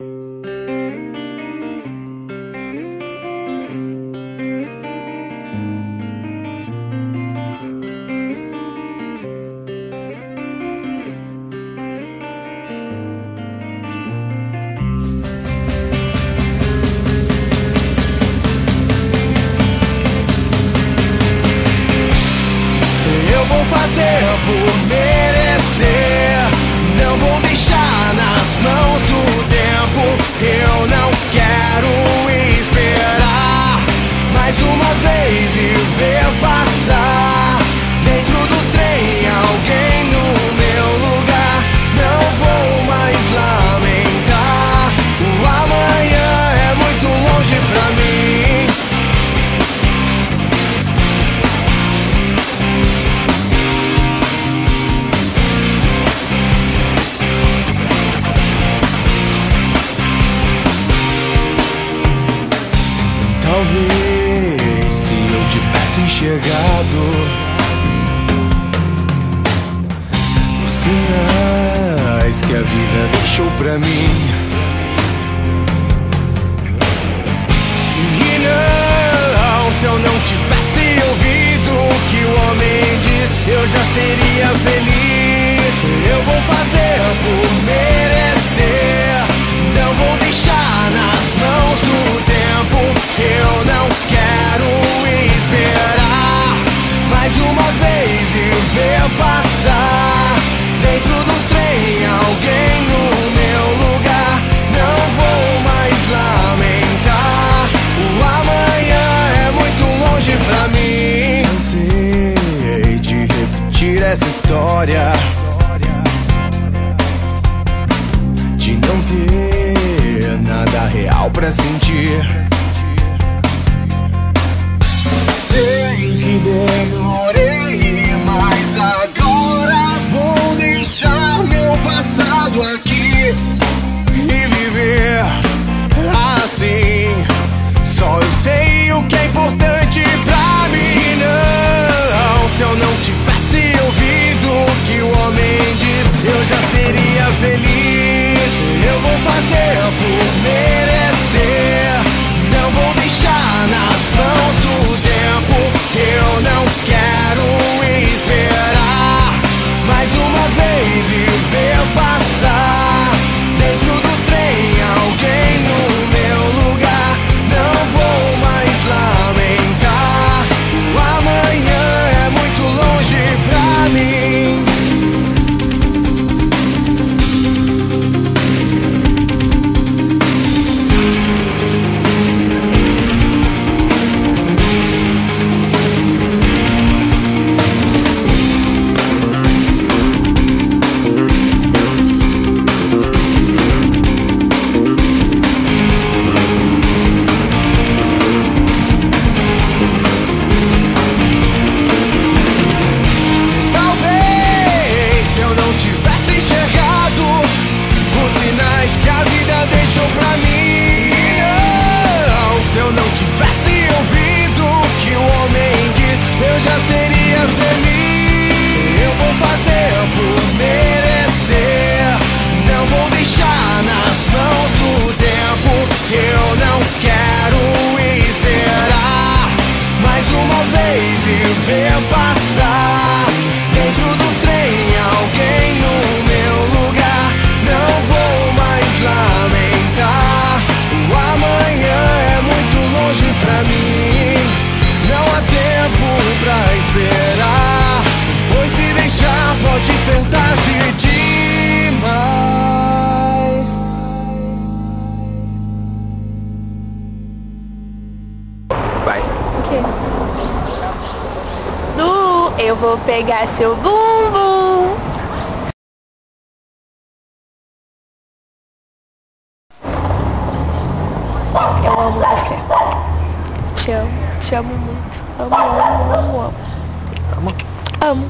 Eu vou fazer por merecer. Não vou deixar nas mãos do tempo. Eu não quero esperar mais uma vez e ver passar dentro do trem alguém no meu lugar. Não vou mais lamentar. O amanhã é muito longe pra mim. Talvez se eu tivesse enxergado os sinais que a vida deixou pra mim. E não, se eu não tivesse ouvido o que o homem diz, eu já seria feliz. Eu vou fazer por merecer. Não vou deixar nas mãos do tempo. Eu não quero esperar mais uma vez e ver passar dentro do trem alguém no meu lugar. Não vou mais lamentar. O amanhã é muito longe pra mim. Cansei de repetir essa história, de não ter nada real pra sentir. Sei que demorei, mas agora vou deixar meu passado aqui e viver assim. Só eu sei o que é importante pra mim. Não, se eu não tivesse ouvido o que o homem diz, eu já seria feliz. Eu vou fazer por merecer. Não vou deixar nas mãos do tempo. Eu não quero esperar mais uma vez e ver passar dentro do trem alguém no meu lugar. Não vou mais lamentar. O amanhã é muito longe pra mim. Eu vou pegar seu bumbum. Eu amo você. Te amo. Te amo muito. Amo. Amo? Amo.